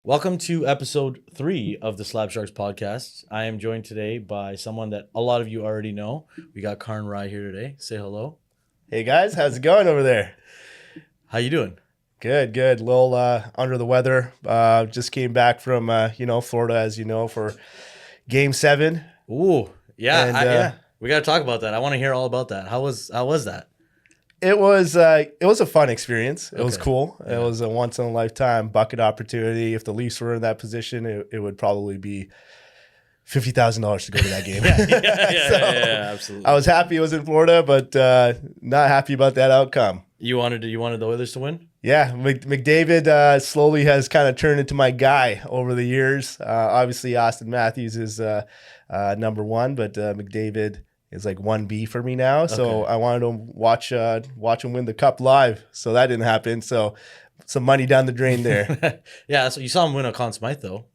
Welcome to episode 3 of the Slab podcast. I am joined today by someone that a lot of you already know. We got Karn here today. Say hello. Hey guys, how's it going over there? How you doing? Good. A little under the weather. Just came back from Florida, as you know, for Game 7. Ooh, yeah, And, We got to talk about that. I want to hear all about that. How was that? It was a fun experience. It was Okay. cool. Yeah. It was a once in a lifetime bucket opportunity. If the Leafs were in that position, it would probably be $50,000 to go to that game. Yeah, absolutely. I was happy it was in Florida, but not happy about that outcome. You wanted the Oilers to win? Yeah, McDavid slowly has kind of turned into my guy over the years. Obviously, Austin Matthews is number one, but McDavid is like 1B for me now. So Okay. I wanted to watch him win the Cup live. So that didn't happen. So some money down the drain there. Yeah, so you saw him win a Conn Smythe though.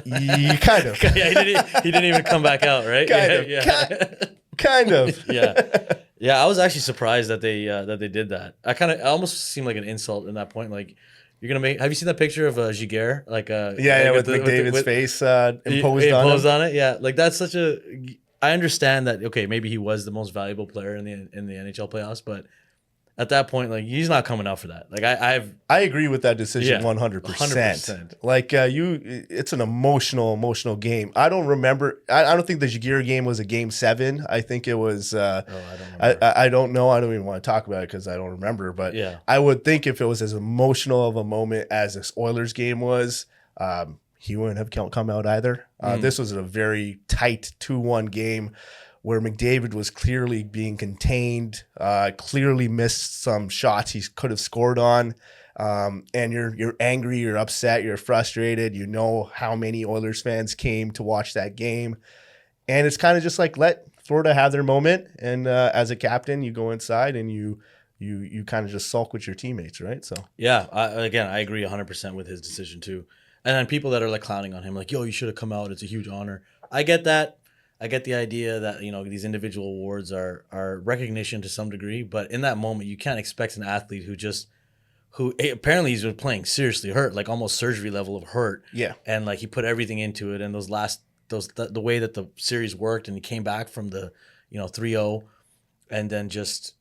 You kind of. Yeah, he didn't even come back out, right? Kind of. Yeah. Kind of. Yeah, I was actually surprised that they did that. I almost seemed like an insult in that point. Like, you're gonna make. Have you seen that picture of Giguère? With McDavid's face imposed on it. Yeah, like that's such a. I understand that. Okay, maybe he was the most valuable player in the NHL playoffs, but at that point, like, he's not coming out for that. Like I agree with that decision 100%. 100%. Like it's an emotional game. I don't remember. I don't think the Giguère game was a Game 7. I think it was. I don't remember. I don't know. I don't even want to talk about it because I don't remember. But Yeah. I would think if it was as emotional of a moment as this Oilers game was, he wouldn't have come out either. This was a very tight 2-1 game where McDavid was clearly being contained, clearly missed some shots he could have scored on. And you're angry, you're upset, you're frustrated. You know how many Oilers fans came to watch that game. And it's kind of just like, let Florida have their moment. And as a captain, you go inside and you kind of just sulk with your teammates, right? So Yeah, I agree 100% with his decision too. And then people that are like clowning on him, like, yo, you should have come out. It's a huge honor. I get that. I get the idea that, these individual awards are recognition to some degree, but in that moment, you can't expect an athlete who apparently he's been playing seriously hurt, like almost surgery level of hurt. Yeah. And like he put everything into it. And the way that the series worked, and he came back from the 3-0, and then just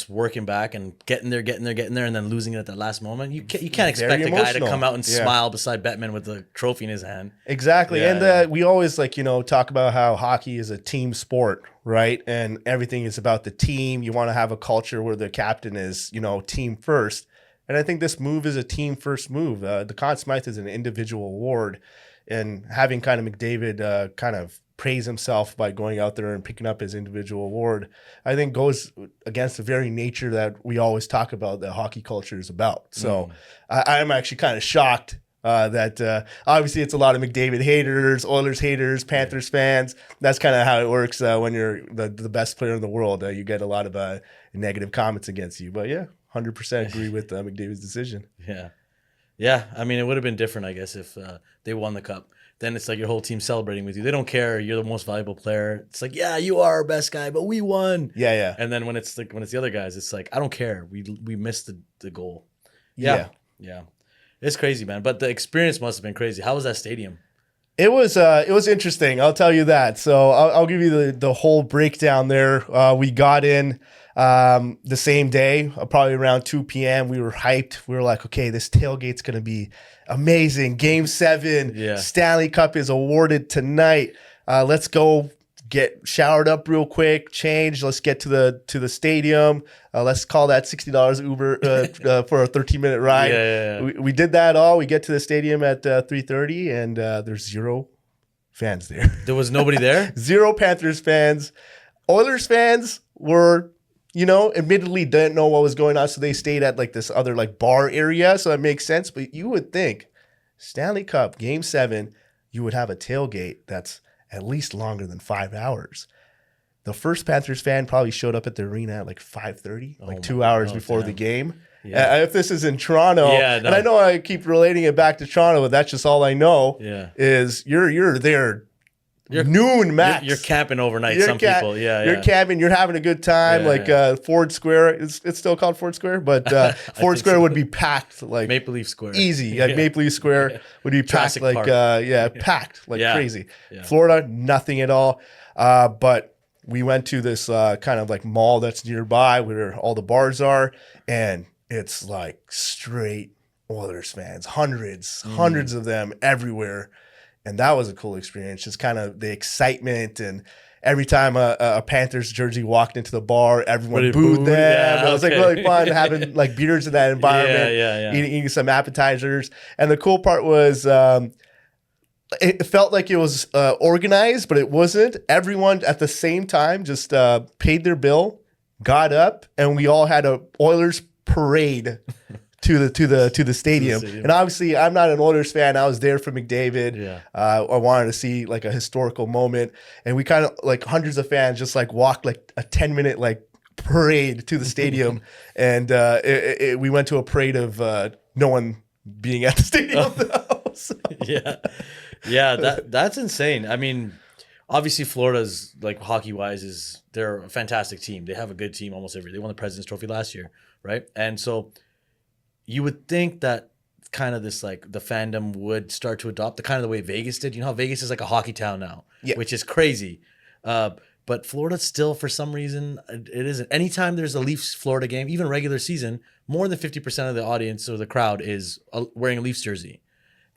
working back and getting there, and then losing it at that last moment. You can't expect a guy to come out and smile beside Bettman with the trophy in his hand. Exactly. Yeah, And we always talk about how hockey is a team sport, right? And everything is about the team. You want to have a culture where the captain is, team first. And I think this move is a team first move. The Conn Smythe is an individual award, and having kind of McDavid kind of praise himself by going out there and picking up his individual award, I think goes against the very nature that we always talk about that hockey culture is about. So I'm actually kind of shocked that obviously it's a lot of McDavid haters, Oilers haters, Panthers fans. That's kind of how it works when you're the best player in the world. You get a lot of negative comments against you. But yeah, 100% agree with McDavid's decision. Yeah. I mean, it would have been different, I guess, if they won the cup. Then it's like your whole team celebrating with you. They don't care. You're the most valuable player. It's like, yeah, you are our best guy, but we won. Yeah. And then when it's the other guys, it's like, I don't care. We missed the goal. Yeah. It's crazy, man. But the experience must have been crazy. How was that stadium? It was interesting. I'll tell you that. So I'll give you the whole breakdown there. We got in the same day, probably around 2 p.m. We were hyped. We were like, okay, this tailgate's going to be amazing. Game 7, Yeah. Stanley Cup is awarded tonight. Let's go get showered up real quick, change. Let's get to the stadium. Let's call that $60 Uber for a 13-minute ride. Yeah. We did that all. We get to the stadium at 3:30, and there's zero fans there. There was nobody there? Zero Panthers fans. Oilers fans were, admittedly didn't know what was going on, so they stayed at like this other like bar area, so that makes sense. But you would think Stanley Cup Game 7, you would have a tailgate that's at least longer than 5 hours. The first Panthers fan probably showed up at the arena at like 5:30, like 2 hours before the game. Yeah. If this is in Toronto, and I know I keep relating it back to Toronto, but that's just all I know. Yeah. Is you're there noon max. You're camping overnight. You're Some people, yeah, You're camping. You're having a good time. Yeah, like Ford Square. It's still called Ford Square, but Ford Square would be packed like Maple Leaf Square. easy. Like Maple Leaf Square would be packed Jurassic like Park. packed like crazy. Yeah. Florida, nothing at all. But we went to this kind of like mall that's nearby where all the bars are, and it's like straight Oilers fans, hundreds of them everywhere. And that was a cool experience. Just kind of the excitement, and every time a Panthers jersey walked into the bar, everyone booed them. Yeah, it was like really fun having like beers in that environment, Yeah. Eating some appetizers. And the cool part was it felt like it was organized, but it wasn't. Everyone at the same time just paid their bill, got up, and we all had a Oilers parade to the stadium. And obviously, I'm not an Oilers fan. I was there for McDavid. Yeah. I wanted to see like a historical moment, and we kind of like hundreds of fans just like walked like a 10-minute like parade to the stadium, and we went to a parade of no one being at the stadium. So. Yeah. That's insane. I mean, obviously, Florida's like hockey wise they're a fantastic team. They have a good team almost every. They won the President's Trophy last year, right? And so you would think that kind of this like the fandom would start to adopt the kind of the way Vegas did. You know how Vegas is like a hockey town now, which is crazy. But Florida still, for some reason, it isn't. Anytime there's a Leafs Florida game, even regular season, more than 50% of the audience or the crowd is wearing a Leafs jersey.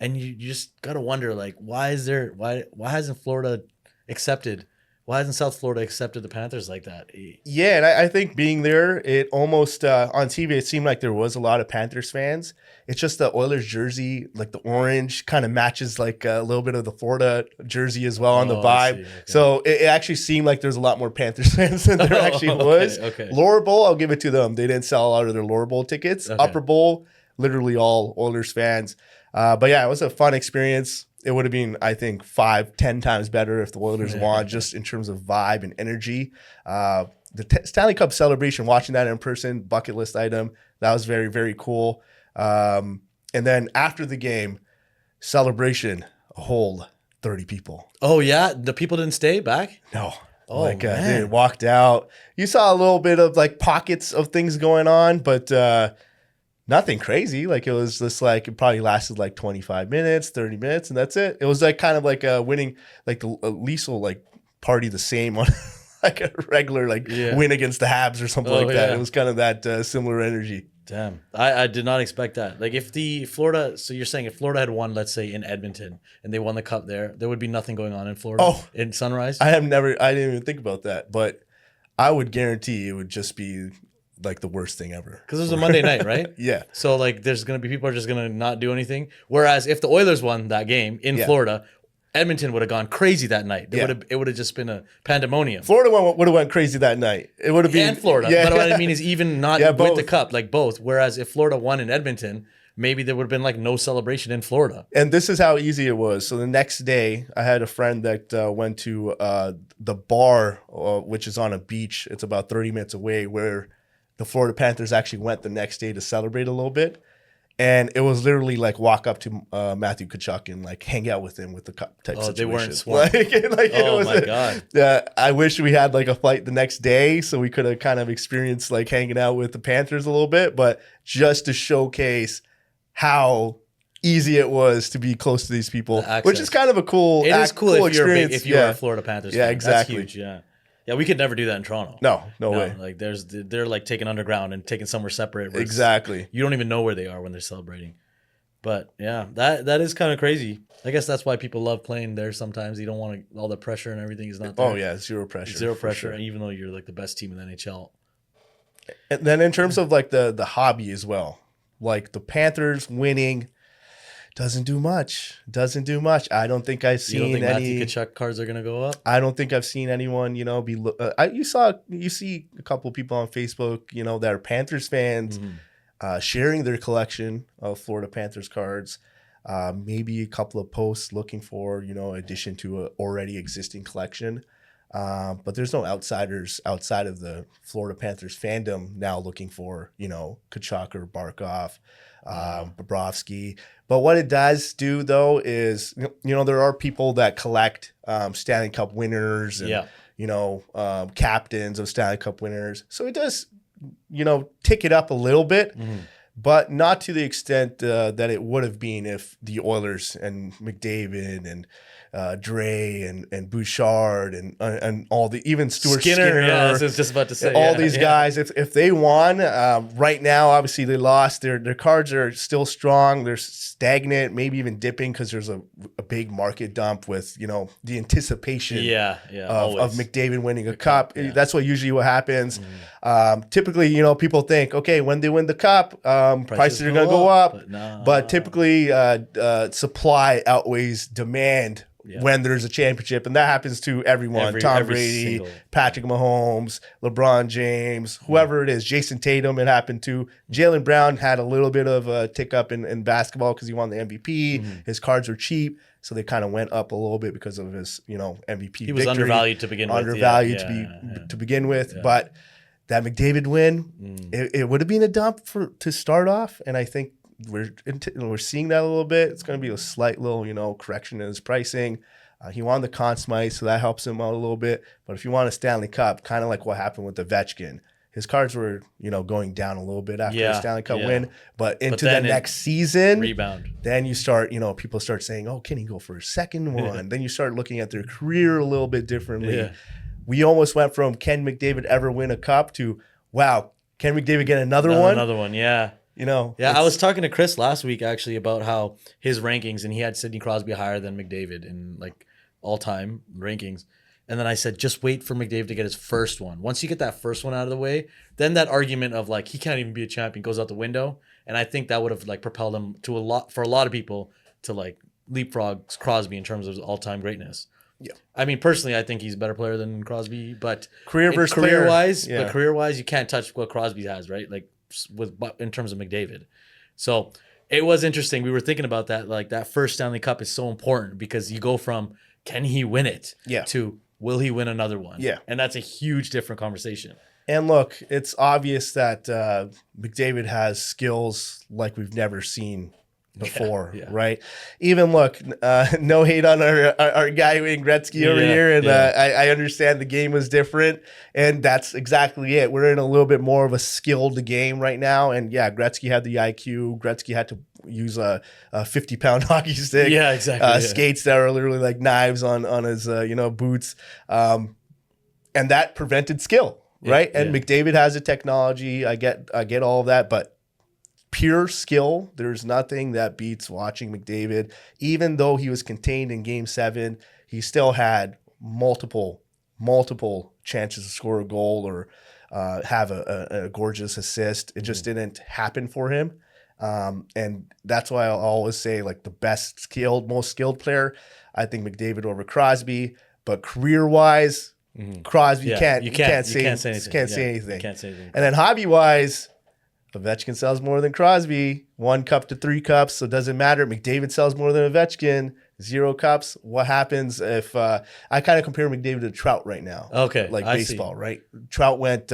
And you just got to wonder, like, why hasn't Florida accepted? Why hasn't South Florida accepted the Panthers like that? Yeah, and I think being there, it almost on TV, it seemed like there was a lot of Panthers fans. It's just the Oilers jersey, like the orange, kind of matches like a little bit of the Florida jersey as well on the vibe. Okay. So it actually seemed like there's a lot more Panthers fans than there actually was. Okay. Lower Bowl, I'll give it to them. They didn't sell out of their Lower Bowl tickets. Okay. Upper Bowl, literally all Oilers fans. But yeah, it was a fun experience. It would have been, I think, 5-10 times better if the Oilers won, just in terms of vibe and energy. The Stanley Cup celebration, watching that in person, bucket list item, that was very, very cool. And then after the game, celebration, a whole 30 people. Oh, yeah? The people didn't stay back? No. Oh, man. They walked out. You saw a little bit of like pockets of things going on, but nothing crazy. Like it was just like it probably lasted like 25 minutes, 30 minutes, and that's it. It was like kind of like winning, like the Leafs will like party the same on like a regular win against the Habs or something like that. It was kind of that similar energy. Damn, I did not expect that. Like if the Florida, so you're saying if Florida had won, let's say in Edmonton, and they won the cup there would be nothing going on in Florida in Sunrise? I didn't even think about that, but I would guarantee it would just be like the worst thing ever. Because it was a Monday night, right? Yeah. So like there's going to be people are just going to not do anything. Whereas if the Oilers won that game in Florida, Edmonton would have gone crazy that night. It would have just been a pandemonium. Florida would have went crazy that night. It would have been. And Florida. But what I mean is even not with the cup, like both. Whereas if Florida won in Edmonton, maybe there would have been like no celebration in Florida. And this is how easy it was. So the next day, I had a friend that went to the bar, which is on a beach. It's about 30 minutes away, where the Florida Panthers actually went the next day to celebrate a little bit. And it was literally like walk up to Matthew Tkachuk and like hang out with him with the cup type situation. They weren't swamped. My God. I wish we had like a flight the next day so we could have kind of experienced like hanging out with the Panthers a little bit. But just to showcase how easy it was to be close to these people, which is kind of a cool It is cool if experience. you're a Florida Panthers fan. Exactly. That's huge, yeah. Yeah, we could never do that in Toronto. No way. Like they're like taking underground and taking somewhere separate. Exactly. You don't even know where they are when they're celebrating. But yeah, that is kind of crazy. I guess that's why people love playing there sometimes. You don't want all the pressure and everything is not there. Oh yeah, zero pressure. Zero pressure, and even though you're like the best team in the NHL. And then in terms of like the hobby as well, like the Panthers winning doesn't do much. I don't think I've seen you don't think any. Matthew Tkachuk cards are gonna go up? I don't think I've seen anyone, be. You see a couple of people on Facebook, that are Panthers fans, sharing their collection of Florida Panthers cards. Maybe a couple of posts looking for, addition to an already existing collection. But there's no outsiders outside of the Florida Panthers fandom now looking for, Kachuk or Barkov, Bobrovsky. But what it does do, though, is, there are people that collect Stanley Cup winners and, captains of Stanley Cup winners. So it does, tick it up a little bit. But not to the extent that it would have been if the Oilers and McDavid and Dre and Bouchard and all the, even Skinner. Yeah, I was just about to say. All these guys, if they won, right now, obviously they lost. Their cards are still strong. They're stagnant, maybe even dipping because there's a big market dump with, the anticipation of McDavid winning a cup. Yeah. That's usually what happens. Typically, people think, okay, when they win the cup, prices are going to go up. But typically, supply outweighs demand when there's a championship. And that happens to everyone. Tom Brady, Patrick Mahomes, LeBron James, whoever it is. Jason Tatum, it happened to. Jaylen Brown had a little bit of a tick up in basketball because he won the MVP. His cards were cheap. So they kind of went up a little bit because of his, MVP He was undervalued to begin with. To begin with. Yeah. But that McDavid win, it would have been a dump to start off. And I think we're seeing that a little bit. It's going to be a slight little, correction in his pricing. He won the Conn Smythe, so that helps him out a little bit. But if you want a Stanley Cup, kind of like what happened with Ovechkin, his cards were, going down a little bit after the Stanley Cup win. But into the next season, rebound. Then you start, people start saying, oh, can he go for a second one? Then you start looking at their career a little bit differently. Yeah. We almost went from can McDavid ever win a cup to, wow, can McDavid get another one? Another one, yeah. I was talking to Chris last week actually about how his rankings, and he had Sidney Crosby higher than McDavid in like all-time rankings. And then I said, just wait for McDavid to get his first one. Once you get that first one out of the way, then that argument of like he can't even be a champion goes out the window. And I think that would have like propelled him to for a lot of people to like leapfrog Crosby in terms of all-time greatness. Yeah, I mean, personally, I think he's a better player than Crosby, but career-wise, you can't touch what Crosby has, right? Like in terms of McDavid. So it was interesting. We were thinking about that. Like that first Stanley Cup is so important because you go from can he win it to will he win another one? Yeah, and that's a huge different conversation. And look, it's obvious that McDavid has skills like we've never seen before, right? Even look, no hate on our guy Wayne Gretzky over here, and I understand the game was different, and that's exactly it. We're in a little bit more of a skilled game right now, and Gretzky had the IQ. Gretzky had to use a 50-pound hockey stick. Yeah, exactly. Skates that are literally like knives on his boots, and that prevented skill, right? And McDavid has the technology. I get all of that, but pure skill, there's nothing that beats watching McDavid. Even though he was contained in Game 7, he still had multiple chances to score a goal or have a gorgeous assist. It just didn't happen for him. And that's why I'll always say like the most skilled player, I think McDavid over Crosby. But career-wise, Crosby can't say anything. And then hobby-wise, Ovechkin sells more than Crosby, 1 cup to 3 cups, so it doesn't matter. McDavid sells more than Ovechkin, 0 cups. What happens if I kind of compare McDavid to Trout right now? Okay, like baseball, right? Trout went,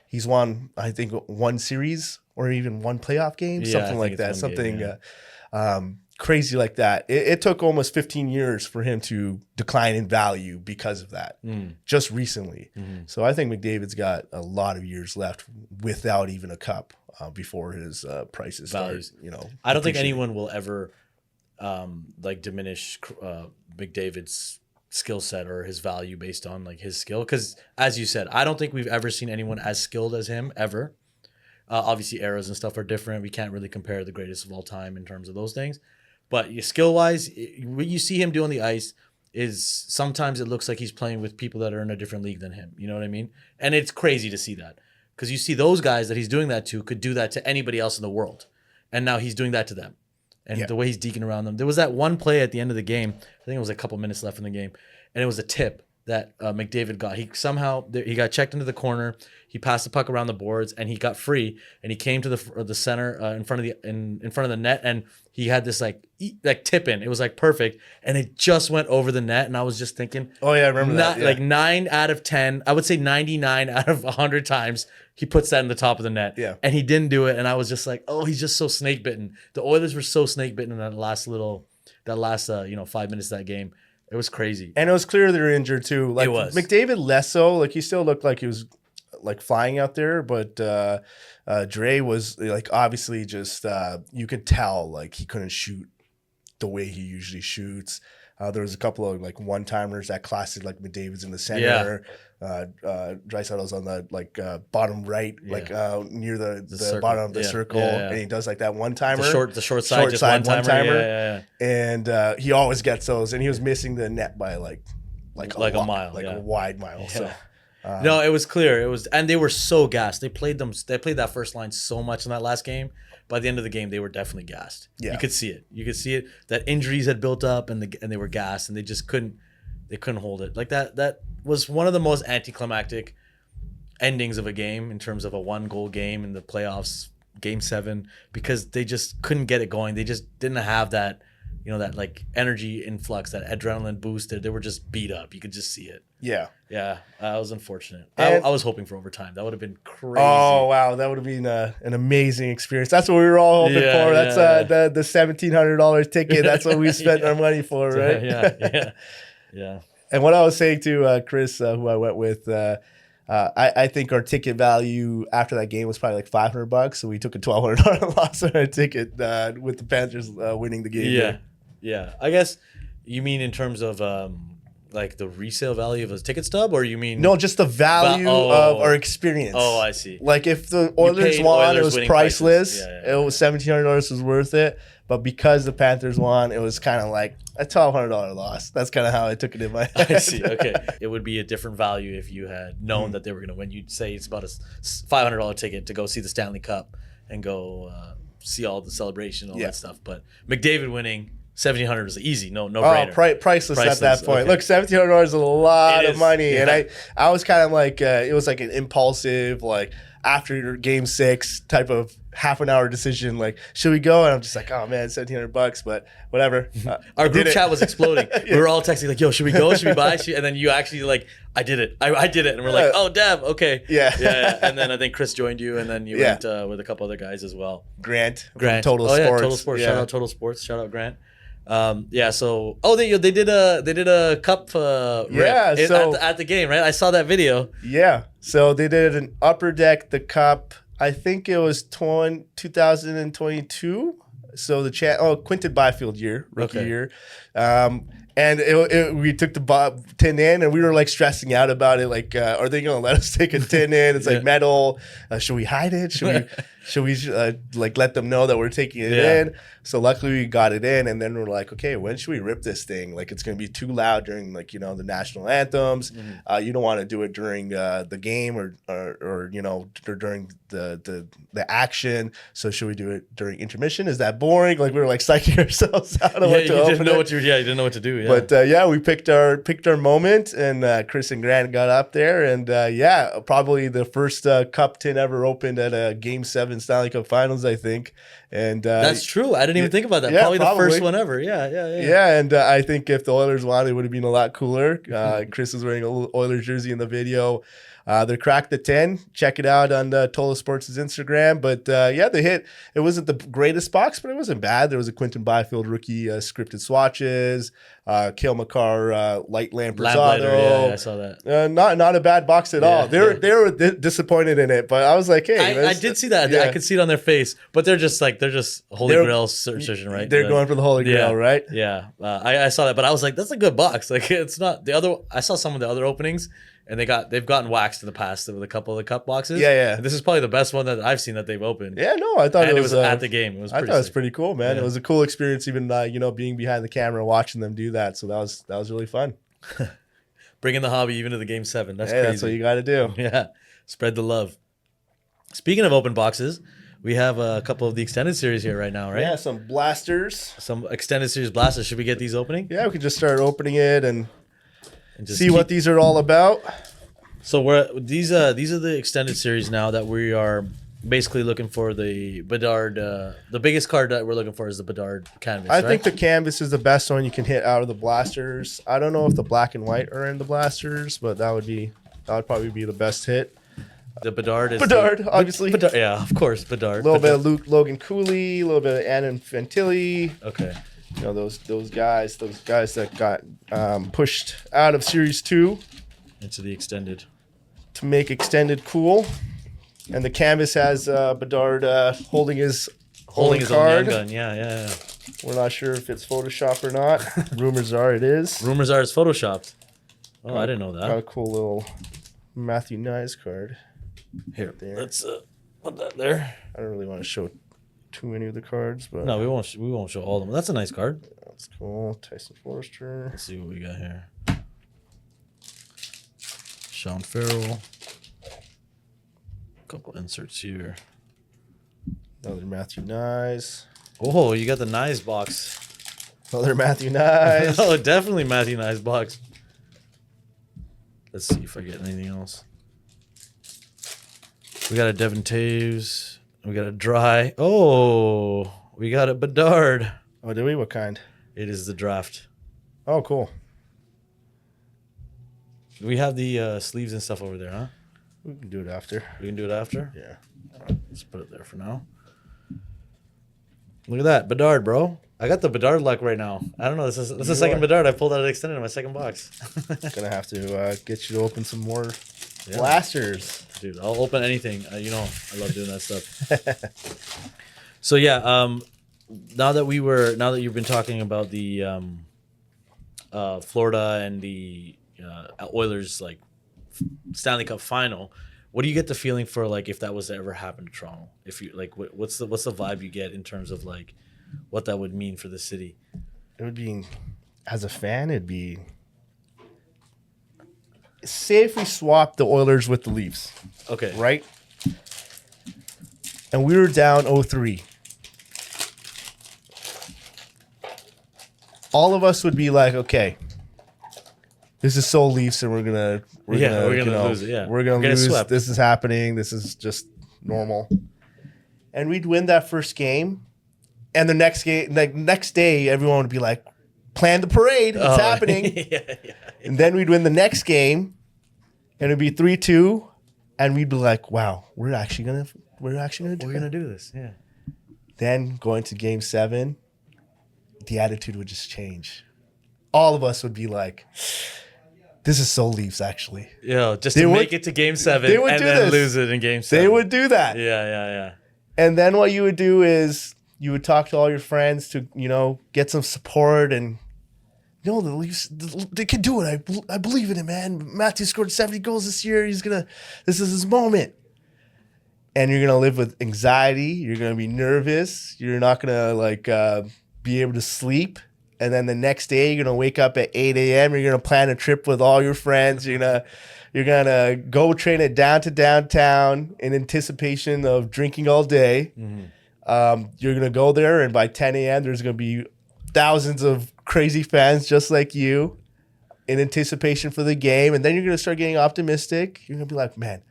he's won, I think, 1 series or even 1 playoff game, something like that, something crazy like that. It took almost 15 years for him to decline in value because of that, just recently. So I think McDavid's got a lot of years left without even a cup before his prices start. I don't think anyone will ever like diminish McDavid's skill set or his value based on like his skill, because as you said, I don't think we've ever seen anyone as skilled as him ever. Obviously, eras and stuff are different. We can't really compare the greatest of all time in terms of those things. But skill-wise, what you see him do on the ice is sometimes it looks like he's playing with people that are in a different league than him. You know what I mean? And it's crazy to see that because you see those guys that he's doing that to could do that to anybody else in the world. And now he's doing that to them. And the way he's deking around them. There was that one play at the end of the game. I think it was a couple minutes left in the game. And it was a tip. McDavid got. He got checked into the corner. He passed the puck around the boards and he got free and he came to the center in front of the net and he had this like tip in. It was like perfect and it just went over the net and I was just thinking, oh yeah, I remember that. Yeah. Like 9 out of 10, I would say 99 out of 100 times he puts that in the top of the net. Yeah. And he didn't do it and I was just like, oh, he's just so snake bitten. The Oilers were so snake bitten in that last 5 minutes of that game. It was crazy. And it was clear they were injured too. Like it was. McDavid less so. Like he still looked like he was like flying out there, but Dre was like obviously just you could tell like he couldn't shoot the way he usually shoots. There was a couple of like one-timers, that classic like McDavid's in the center. Draisaitl's on the bottom right, like near the bottom of the circle, and he does like that one-timer. The short side just one-timer. Yeah. And he always gets those, and he was missing the net by like a mile, a wide mile. Yeah. So. No, it was clear. And they were so gassed. They played that first line so much in that last game. By the end of the game, they were definitely gassed. Yeah. You could see it. That injuries had built up and they were gassed and they just couldn't hold it. Like that was one of the most anticlimactic endings of a game in terms of a 1-goal game in the playoffs, game 7, because they just couldn't get it going. They just didn't have that, that like energy influx, that adrenaline boosted. They were just beat up. You could just see it. Yeah. Yeah. That was unfortunate. I was hoping for overtime. That would have been crazy. Oh, wow. That would have been an amazing experience. That's what we were all hoping for. That's the $1,700 ticket. That's what we spent our money for, right? Yeah. And what I was saying to Chris, who I went with, I think our ticket value after that game was probably like $500. So we took a $1,200 loss on our ticket with the Panthers winning the game. Yeah. I guess you mean in terms of like the resale value of a ticket stub, or you mean no, just the value of our experience. Oh, I see. Like if the Oilers won, it was priceless. It was $1,700 was worth it. But because the Panthers won, it was kind of like a $1,200 loss. That's kind of how I took it in my head. I see. Okay. It would be a different value if you had known that they were going to win. You'd say it's about a $500 ticket to go see the Stanley Cup and go see all the celebration, all that stuff. But McDavid winning $1,700 was easy. No brainer. Priceless at that point. Okay. Look, $1,700 is a lot of money. Yeah. And I was kind of like, it was like an impulsive, like after game 6 type of half an hour decision, like, should we go? And I'm just like, oh man, $1,700, but whatever. Our group chat was exploding. We were all texting like, yo, should we go? Should we buy? And then you actually like, I did it. I did it. And we're like, oh, Dev, okay. Yeah. And then I think Chris joined you, and then you went with a couple other guys as well. Grant. Total Sports. Shout out Total Sports. Shout out Grant. So they did a cup at the game, right? I saw that video. Yeah. So they did an Upper Deck, the cup. I think it was 2022. So the Quinton Byfield rookie year. And we took the tin in, and we were like stressing out about it. Like, are they going to let us take a tin in? It's like metal. Should we hide it? Should we like let them know that we're taking it in? So luckily we got it in, and then we're like, okay, when should we rip this thing? Like, it's going to be too loud during like, the national anthems. Mm-hmm. You don't want to do it during the game or during the action. So should we do it during intermission? Is that boring? Like, we were like psyching ourselves out of what to open. You didn't know what to do. Yeah. But we picked our moment, and Chris and Grant got up there, and probably the first cup tin ever opened at a Game 7 Stanley Cup Finals, I think. And that's true. I didn't even think about that. Probably the first one ever. Yeah. Yeah, and I think if the Oilers won, it would have been a lot cooler. Chris was wearing an Oilers jersey in the video. They cracked the 10. Check it out on Total Sports' Instagram. But they hit. It wasn't the greatest box, but it wasn't bad. There was a Quinton Byfield rookie scripted swatches, Cale Makar light lamp Rosado. Yeah, I saw that. Not a bad box at all. They were disappointed in it, but I was like, hey, I did see that. Yeah. I could see it on their face, but they're just Holy Grail searching, right? They're going for the Holy Grail, right? Yeah, I saw that, but I was like, that's a good box. Like, it's not the other. I saw some of the other openings, and they've gotten waxed in the past with a couple of the cup boxes. Yeah. And this is probably the best one that I've seen that they've opened. Yeah, no, I thought it was at the game. It was. I thought it was pretty cool, man. Yeah. It was a cool experience, even being behind the camera, watching them do that. So that was really fun. Bringing the hobby even to the Game 7. That's crazy. That's what you got to do. Yeah, spread the love. Speaking of open boxes, we have a couple of the extended series here right now, right? Yeah, some blasters. Some extended series blasters. Should we get these opening? Yeah, we can just start opening it, and and just see what these are all about. So these are the extended series now that we are basically looking for the Bedard. The biggest card that we're looking for is the Bedard canvas. I think the canvas is the best one you can hit out of the blasters. I don't know if the black and white are in the blasters, but that would probably be the best hit. The Bedard is obviously. Bedard, yeah, of course, Bedard. A little bit of Logan Cooley, a little bit of Annan Fantilli. Okay. You know, those guys that got pushed out of Series 2 into the extended to make extended cool. And the canvas has Bedard holding his own card. gun. Yeah. We're not sure if it's Photoshop or not. Rumors are it is. Rumors are it's photoshopped. Oh, I didn't know that. Got a cool little Matthew Nyes card. Here, there. let's put that there. I don't really want to show too many of the cards, but No, we won't show all of them. That's a nice card. That's cool. Tyson Forrester. Let's see what we got here. Sean Farrell. Couple inserts here. Another Matthew Nyes. Oh, you got the Nyes box. Another Matthew Nyes. Oh, definitely Matthew Nyes box. Let's see if I get anything else. We got a Devin Taves. We got a Dry. Oh, we got a Bedard. Oh, do we? What kind? It is the draft. Oh, cool. We have the sleeves and stuff over there, huh? We can do it after. We can do it after? Yeah. All right, let's put it there for now. Look at that. Bedard, bro. I got the Bedard luck right now. I don't know. This is the second Bedard I pulled out of extended in my second box. Gonna have to get you to open some more blasters. Dude, I'll open anything. You know, I love doing that stuff. So yeah, now that you've been talking about the Florida and the Oilers like Stanley Cup final, what do you get the feeling for like if that was to ever happen to Toronto? If you like, what's the vibe you get in terms of like what that would mean for the city? It would be, as a fan, it'd be. Say if we swapped the Oilers with the Leafs. Okay. Right? And we were down 0-3. All of us would be like, okay, this is so Leafs and we're gonna lose it. Yeah. We're gonna lose. Swept. This is happening. This is just normal. And we'd win that first game. And the next game, like next day, everyone would be like, plan the parade. It's happening. yeah. And then we'd win the next game, and it'd be 3-2, and we'd be like, "Wow, we're actually gonna do this." Yeah. Then going to Game 7, the attitude would just change. All of us would be like, "This is so Leafs, actually." Yeah, just to make it to Game 7 and then lose it in Game 7. They would do that. Yeah. And then what you would do is you would talk to all your friends to, get some support and. No, the Leafs, they can do it. I believe in him, man. Matthew scored 70 goals this year. This is his moment. And you're going to live with anxiety. You're going to be nervous. You're not going to be able to sleep. And then the next day, you're going to wake up at 8 a.m. You're going to plan a trip with all your friends. You're going to go train it down to downtown in anticipation of drinking all day. Mm-hmm. You're going to go there, and by 10 a.m., there's going to be thousands of crazy fans just like you in anticipation for the game. And then you're going to start getting optimistic. You're going to be like, man,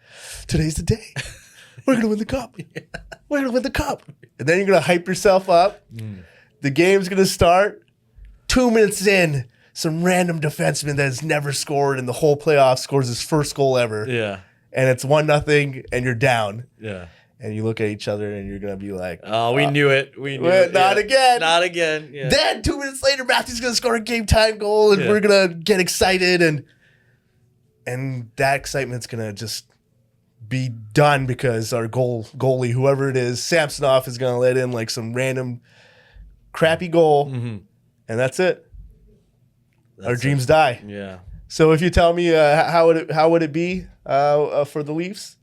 today's the day. We're going to win the cup. We're going to win the cup. And then you're going to hype yourself up. The game's going to start. 2 minutes in, some random defenseman that has never scored in the whole playoffs scores his first goal ever. Yeah. And it's 1-0 and you're down. Yeah. And you look at each other and you're going to be like, oh, we knew it. We knew it. Not again. Not again. Yeah. Then 2 minutes later, Matthew's going to score a game time goal and we're going to get excited. And that excitement's going to just be done because our goalie, whoever it is, Samsonov is going to let in like some random crappy goal. Mm-hmm. And that's it. Our dreams die. Yeah. So if you tell me how would it be for the Leafs?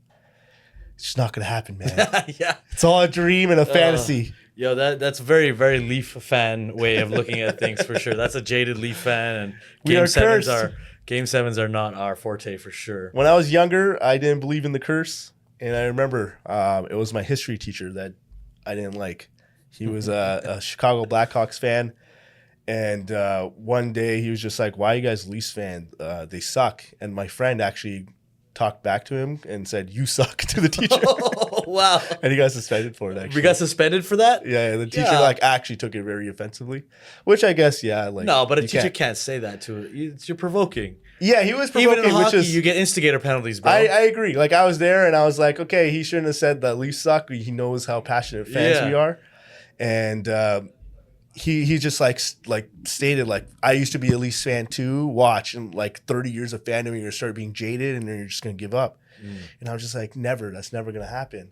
It's just not going to happen, man. Yeah. It's all a dream and a fantasy. Yo, that's very, very Leaf fan way of looking at things for sure. That's a jaded Leaf fan, and Game 7s are not our forte for sure. When I was younger, I didn't believe in the curse, and I remember it was my history teacher that I didn't like. He was a Chicago Blackhawks fan, And one day he was just like, "Why are you guys Leafs fan? They suck." And my friend actually talked back to him and said, "You suck," to the teacher. Oh, wow. And he got suspended for it, actually. We got suspended for that? Yeah, the teacher Yeah. like actually took it very offensively, which I guess like No, but a you teacher can't say that to it. You're provoking. Yeah, he was provoking, Even in hockey, which is you get instigator penalties, bro. I agree. Like I was there and I was like, okay, he shouldn't have said that Leafs suck. He knows how passionate fans we are, and he just like stated like, I used to be a Leafs fan too. Watch, and like 30 years of fandom, you're gonna start being jaded and then you're just gonna give up. And I was just like, never. That's never gonna happen.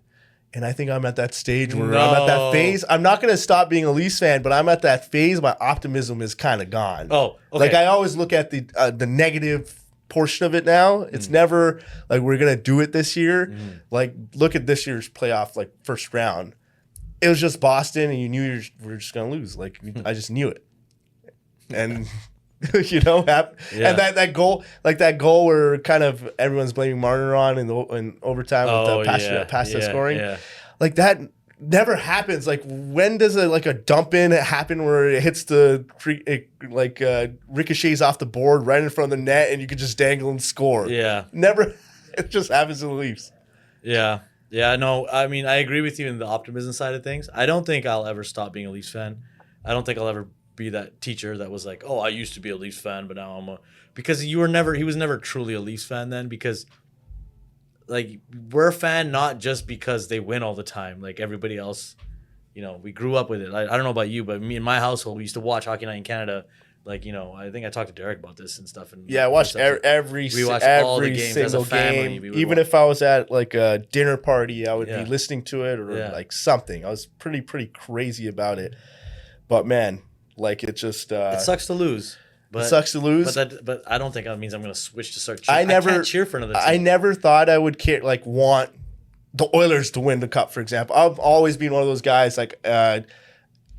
And I think I'm at that stage where I'm at that phase. I'm not going to stop being a Leafs fan, but I'm at that phase. My optimism is kind of gone. Oh, okay. Like I always look at the negative portion of it now. It's never like we're going to do it this year. Like look at this year's playoff, like first round. It was just Boston, and you knew we're just going to lose. Like I just knew it. And you know, and that goal, like that goal where kind of everyone's blaming Marner on in overtime with the pass scoring, like that never happens. Like when does a dump in happen where it hits ricochets off the board right in front of the net and you could just dangle and score? Yeah, never. It just happens to the Leafs. Yeah, no, I mean I agree with you in the optimism side of things. I don't think I'll ever stop being a Leafs fan. I don't think I'll ever be that teacher that was like, oh, I used to be a Leafs fan, but now because he was never truly a Leafs fan then, because like we're a fan not just because they win all the time, like everybody else, you know, we grew up with it. I don't know about you, but me in my household, we used to watch Hockey Night in Canada. Like, you know, I think I talked to Derek about this and stuff. And yeah, I watched every all the games single as a family. game. Even if I was at like a dinner party, I would be listening to it or like something. I was pretty crazy about it. But man, like it just it sucks to lose. But, it sucks to lose. But I don't think that means I'm going to switch to start cheering. I can't cheer for another team. I never thought I would want the Oilers to win the cup, for example. I've always been one of those guys like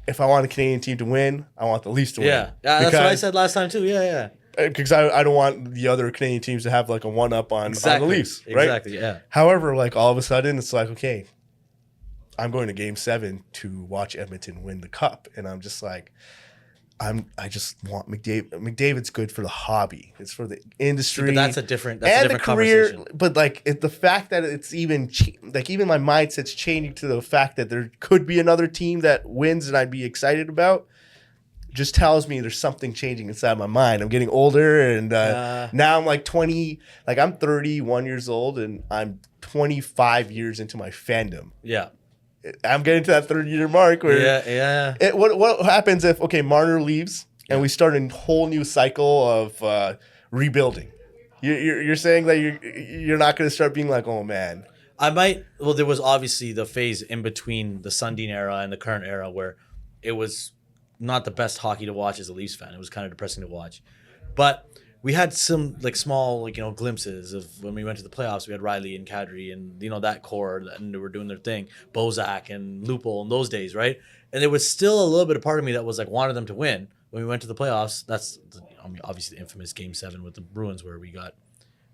if I want a Canadian team to win, I want the Leafs to win. Yeah, that's what I said last time too. Yeah. Because I don't want the other Canadian teams to have like a one-up on the Leafs, right? Exactly, yeah. However, like all of a sudden, it's like, okay, I'm going to Game 7 to watch Edmonton win the cup. And I'm just like, I just want McDavid. McDavid's good for the hobby. It's for the industry. But that's a different career. conversation. But like the fact that it's even even my mindset's changing to the fact that there could be another team that wins and I'd be excited about, just tells me there's something changing inside my mind. I'm getting older, and now I'm like 20. Like I'm 31 years old, and I'm 25 years into my fandom. Yeah. I'm getting to that 3rd-year mark where what happens if Marner leaves and we start a whole new cycle of rebuilding? You're saying that you're not going to start being like, oh man. I might. Well, there was obviously the phase in between the Sundin era and the current era where it was not the best hockey to watch as a Leafs fan. It was kind of depressing to watch, but we had some like small glimpses of when we went to the playoffs. We had Riley and Kadri and that core and they were doing their thing, Bozak and Lupul in those days, right? And there was still a little bit of part of me that was like wanted them to win when we went to the playoffs. That's obviously the infamous Game 7 with the Bruins where we got,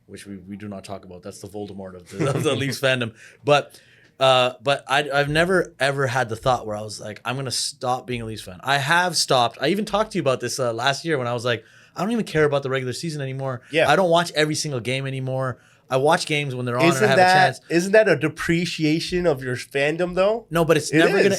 which we do not talk about. That's the Voldemort of the Leafs fandom. But I've never ever had the thought where I was like, I'm gonna stop being a Leafs fan. I have stopped. I even talked to you about this last year when I was like, I don't even care about the regular season anymore. Yeah. I don't watch every single game anymore. I watch games when they're on and I have a chance. Isn't that a depreciation of your fandom though? No, but it's never gonna.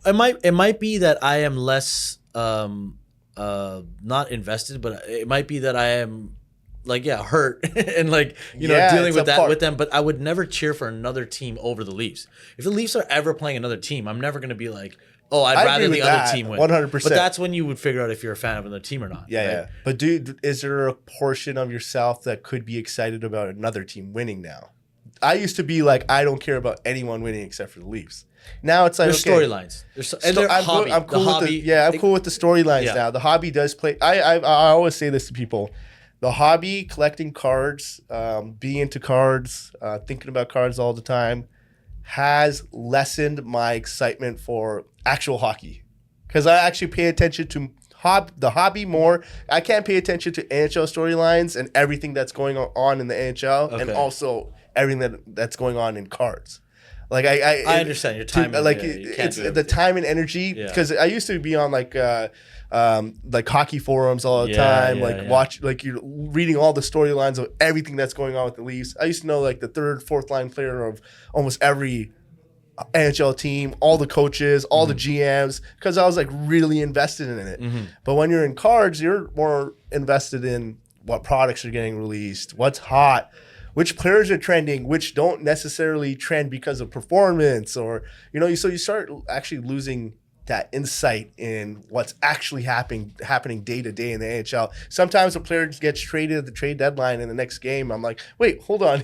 It might be that I am less not invested, but it might be that I am hurt and dealing with that with them. But I would never cheer for another team over the Leafs. If the Leafs are ever playing another team, I'm never gonna be like, oh, I'd rather the other team win. 100%. But that's when you would figure out if you're a fan of another team or not. Yeah, right? yeah. But dude, is there a portion of yourself that could be excited about another team winning now? I used to be like, I don't care about anyone winning except for the Leafs. Now it's like, there's storylines. I'm cool with the storylines now. The hobby does play. I always say this to people. The hobby, collecting cards, being into cards, thinking about cards all the time, has lessened my excitement for actual hockey, because I actually pay attention to the hobby more. I can't pay attention to NHL storylines and everything that's going on in the NHL, and also everything that's going on in cards. Like I understand your time. like You can't it's do the everything. time and energy, Yeah. because I used to be on like hockey forums all the time, watch, like you're reading all the storylines of everything that's going on with the Leafs. I used to know like the third, fourth line player of almost every NHL team, all the coaches, all the GMs, because I was like really invested in it. But when you're in cards, you're more invested in what products are getting released, what's hot, which players are trending, which don't necessarily trend because of performance, or so you start actually losing that insight in what's actually happening day to day in the NHL. Sometimes a player just gets traded at the trade deadline, in the next game I'm like, wait, hold on,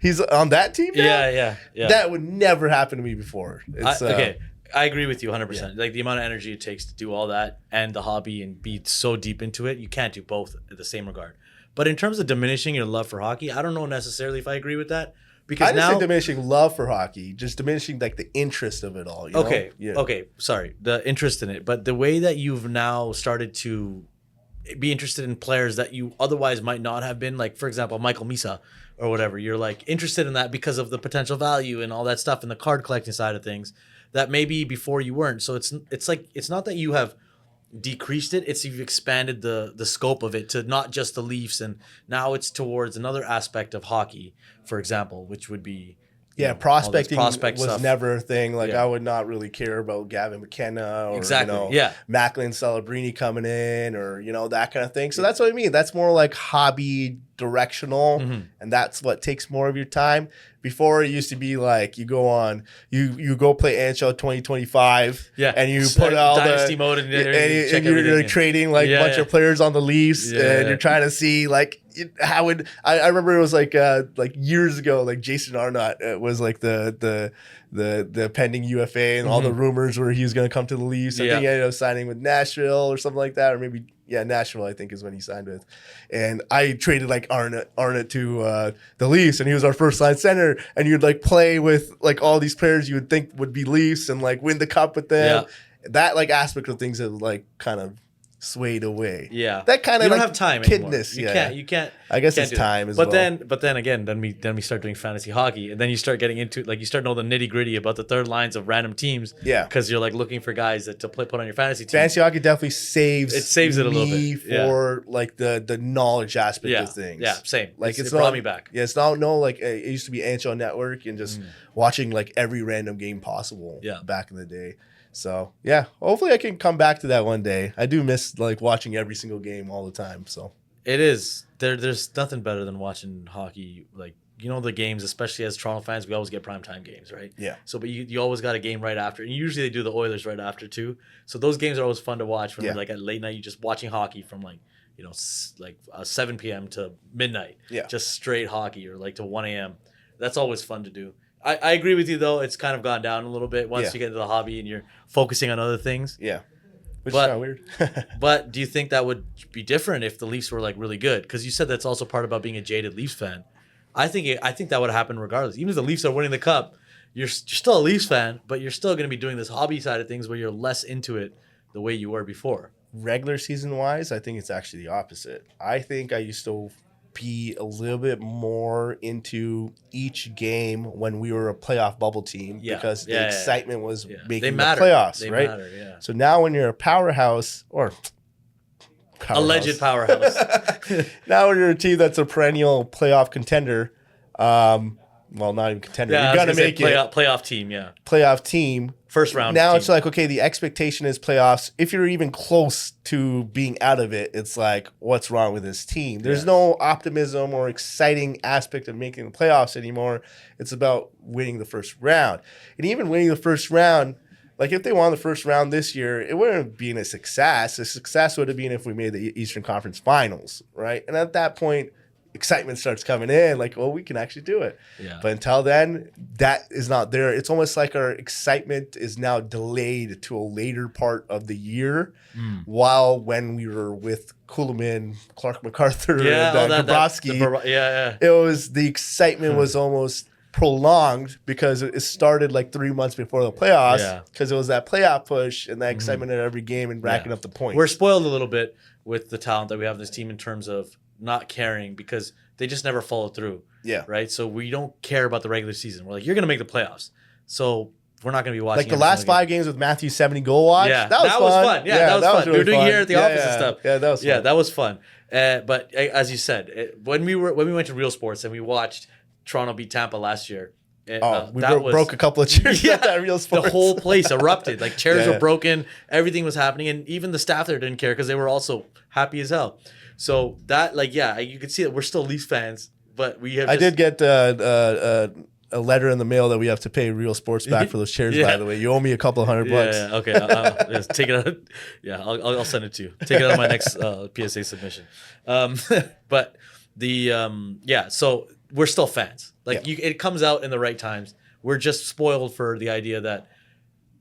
he's on that team now? Yeah. That would never happen to me before. Okay, I agree with you 100%. Like the amount of energy it takes to do all that and the hobby and be so deep into it, you can't do both at the same regard. But in terms of diminishing your love for hockey, I don't know necessarily if I agree with that. Because I didn't now say diminishing love for hockey, just diminishing like the interest of it all. You know? Okay, sorry, the interest in it, but the way that you've now started to be interested in players that you otherwise might not have been, like for example, Michael Misa or whatever, you're like interested in that because of the potential value and all that stuff and the card collecting side of things that maybe before you weren't. So it's like it's not that you have decreased it, it's you've expanded the scope of it to not just the Leafs, and now it's towards another aspect of hockey, for example, which would be prospecting prospect was stuff. never a thing. Like Yeah. I would not really care about Gavin McKenna or Exactly. Yeah. Macklin Celebrini coming in, or that kind of thing. So that's what I mean. That's more like hobby directional, and that's what takes more of your time. Before it used to be like you go play NHL 2025, and you put all Dynasty the mode and you're trading like a bunch of players on the Leafs, and you're trying to see like how would I remember it was like years ago, like Jason Arnott was like the pending UFA, and all the rumors were he was going to come to the Leafs. I think he ended up signing with Nashville or something like that, or maybe Nashville I think is when he signed with. And I traded like Arnott to the Leafs, and he was our first line center, and you'd like play with like all these players you would think would be Leafs and like win the cup with them. That like aspect of things have like kind of swayed away. That kind of you don't like have time kidness. Anymore. You can't. I guess can't it's time as well. But then again, then we start doing fantasy hockey, and then you start getting into like you start knowing the nitty gritty about the third lines of random teams. Because you're like looking for guys to put on your fantasy team. Fantasy hockey definitely saves it a little bit for like the knowledge aspect of things. Yeah, same. Like it brought me back. Yeah, it's not like it used to be NHL Network and just watching like every random game possible. Back in the day. So yeah, hopefully I can come back to that one day. I do miss like watching every single game all the time. So it is there's nothing better than watching hockey. Like the games, especially as Toronto fans, we always get primetime games, right? Yeah. So but you always got a game right after, and usually they do the Oilers right after too. So those games are always fun to watch when like at late night you're just watching hockey from like 7 p.m. to midnight. Yeah. Just straight hockey, or like to 1 a.m. That's always fun to do. I agree with you though. It's kind of gone down a little bit once you get into the hobby and you're focusing on other things. Yeah, which is kind of weird. But do you think that would be different if the Leafs were like really good? Because you said that's also part about being a jaded Leafs fan. I think that would happen regardless. Even if the Leafs are winning the cup, you're still a Leafs fan, but you're still going to be doing this hobby side of things where you're less into it the way you were before. Regular season wise, I think it's actually the opposite. I think I used to be a little bit more into each game when we were a playoff bubble team because the excitement was making the playoffs, right? Matter. So now when you're a powerhouse or alleged powerhouse, now when you're a team that's a perennial playoff contender, well, not even contender, you're gonna make it playoff team, playoff team. First round. Now team. It's like, okay, the expectation is playoffs. If you're even close to being out of it, it's like, what's wrong with this team? There's no optimism or exciting aspect of making the playoffs anymore. It's about winning the first round. And even winning the first round, like if they won the first round this year, it wouldn't have been a success. A success would have been if we made the Eastern Conference Finals, right? And at that point, excitement starts coming in, like, well, we can actually do it. Yeah. But until then, that is not there. It's almost like our excitement is now delayed to a later part of the year, while when we were with Kuhlman, Clark MacArthur, and Bobrovsky, it was the excitement was almost prolonged because it started like 3 months before the playoffs because it was that playoff push and that excitement at every game and racking up the points. We're spoiled a little bit with the talent that we have in this team in terms of not caring because they just never follow through. Yeah. Right. So we don't care about the regular season. We're like, you're going to make the playoffs. So we're not going to be watching Like the last 5 games with Matthew's 70 goal watch. Yeah, that was fun. Yeah, that was fun. Really we were doing fun. here at the office and stuff. Yeah, that was fun. Yeah, that was fun. But as you said, when we went to Real Sports and we watched Toronto beat Tampa last year. We broke a couple of chairs at that Real Sports. The whole place erupted. Like chairs Yeah. were broken. Everything was happening. And even the staff there didn't care because they were also happy as hell. So that, like, yeah, you can see that we're still Leafs fans, but we have I did get a letter in the mail that we have to pay Real Sports back for those chairs, Yeah. by the way. You owe me a couple $100 bucks. Yeah, okay. I'll take it out. Yeah, I'll send it to you. Take it out of my next PSA submission. But so we're still fans. Like it comes out in the right times. We're just spoiled for the idea that,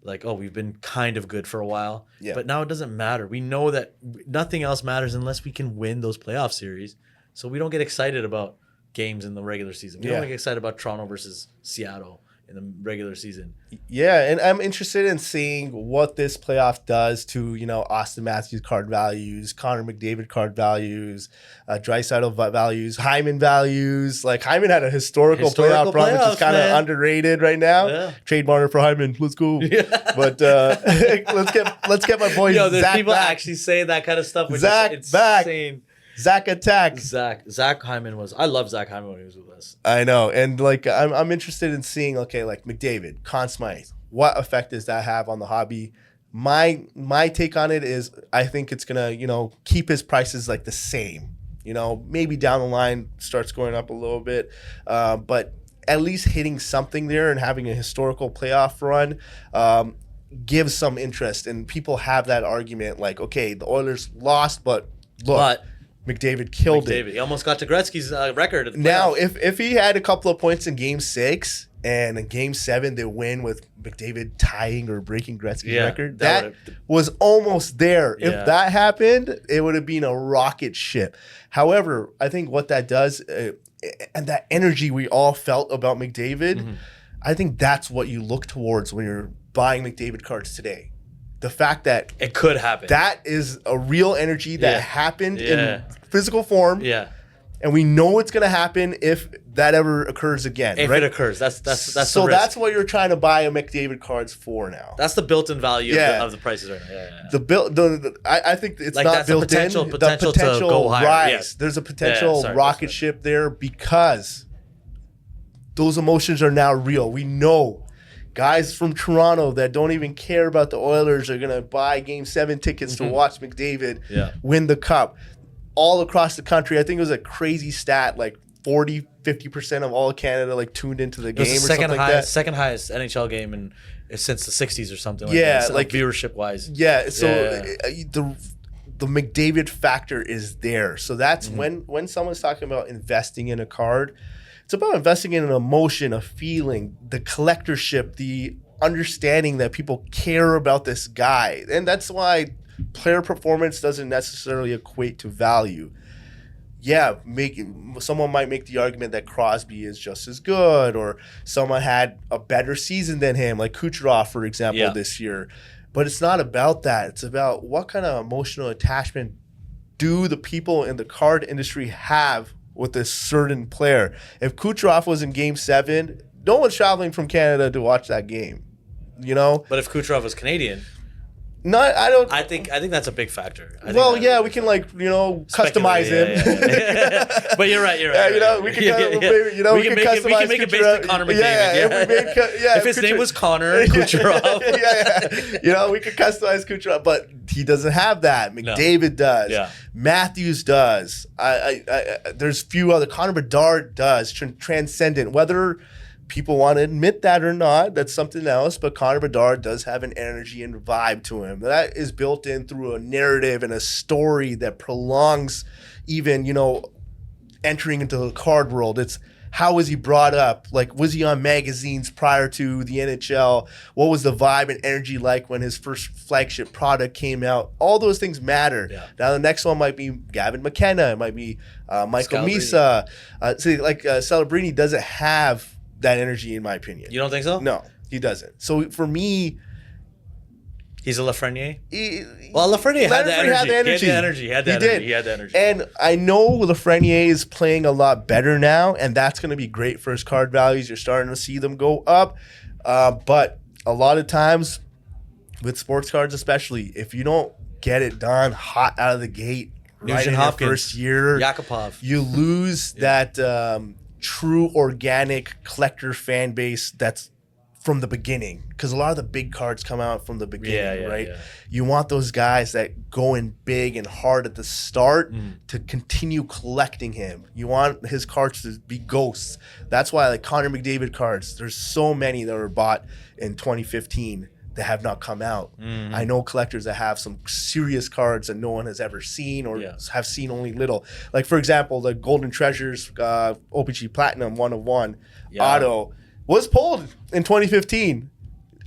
like, oh, we've been kind of good for a while. Yeah. But now it doesn't matter. We know that nothing else matters unless we can win those playoff series. So we don't get excited about games in the regular season. We don't get excited about Toronto versus Seattle in the regular season. Yeah, and I'm interested in seeing what this playoff does to, Austin Matthews card values, Connor McDavid card values, Draisaitl values, Hyman values. Like, Hyman had a historical playoff run, which is kind of underrated right now. Yeah. Trade Marner for Hyman. Let's go. Yeah. But let's get my boy There's Zach people back. actually say that kind of stuff. Which Zach is back. insane. Zach attack. Zach Hyman I love Zach Hyman when he was with us. I know. And like I'm interested in seeing, okay, like McDavid, Conn Smythe, what effect does that have on the hobby? My take on it is I think it's gonna, keep his prices like the same. Maybe down the line starts going up a little bit. But at least hitting something there and having a historical playoff run gives some interest. And people have that argument like, okay, the Oilers lost, but look. McDavid killed it. He almost got to Gretzky's record. At the Now, playoffs. if he had a couple of points in Game 6 and in Game 7 they win with McDavid tying or breaking Gretzky's record, that was almost there. Yeah. If that happened, it would have been a rocket ship. However, I think what that does, and that energy we all felt about McDavid, I think that's what you look towards when you're buying McDavid cards today. The fact that it could happen. That is a real energy that happened in physical form. Yeah. And we know it's going to happen if that ever occurs again. If right? it occurs. That's so the risk. that's what you're trying to buy a McDavid cards for now. That's the built-in value of the prices right now. Yeah. I think it's like not built in. Potential the potential to go higher. rise. Yes. There's a potential rocket ship there because those emotions are now real. We know guys from Toronto that don't even care about the Oilers are going to buy Game 7 tickets to watch McDavid win the Cup. All across the country, I think it was a crazy stat, like 40-50% of all of Canada like tuned into the game or something like that. Second highest NHL game since the 60s or something like that. Like viewership-wise. Yeah, so the McDavid factor is there. So that's when someone's talking about investing in a card, it's about investing in an emotion, a feeling, the collectorship, the understanding that people care about this guy. And that's why player performance doesn't necessarily equate to value. Yeah, someone might make the argument that Crosby is just as good, or someone had a better season than him, like Kucherov, for example, this year. But it's not about that. It's about what kind of emotional attachment do the people in the card industry have with this certain player. If Kucherov was in Game 7, no one's traveling from Canada to watch that game. But if Kucherov was Canadian, I think that's a big factor. We can customize him. Yeah. But you're right. We can make it based on Connor McDavid. If his name was Connor Kucherov, we could customize Kucherov, but he doesn't have that. McDavid does. Yeah. Matthews does. There's few other. Connor Bedard does. Transcendent. Whether people want to admit that or not, that's something else. But Connor Bedard does have an energy and vibe to him that is built in through a narrative and a story that prolongs even, entering into the card world. It's how was he brought up? Like, was he on magazines prior to the NHL? What was the vibe and energy like when his first flagship product came out? All those things matter. Yeah. Now, the next one might be Gavin McKenna. It might be Michael Misa. Celebrini doesn't have that energy, in my opinion. You don't think so? No, he doesn't. So for me, he's a Lafreniere. Lafreniere had the energy. He had the energy. And I know Lafreniere is playing a lot better now, and that's going to be great for his card values. You're starting to see them go up. But a lot of times with sports cards, especially, if you don't get it done hot out of the gate right in your first year, Yakupov, you lose that true organic collector fan base that's from the beginning, because a lot of the big cards come out from the beginning, right? Yeah. You want those guys that go in big and hard at the start to continue collecting him. You want his cards to be ghosts. That's why, like, Connor McDavid cards, there's so many that were bought in 2015 that have not come out. I know collectors that have some serious cards that no one has ever seen or have seen only little. Like, for example, the Golden Treasures OPG Platinum 1/1 auto was pulled in 2015.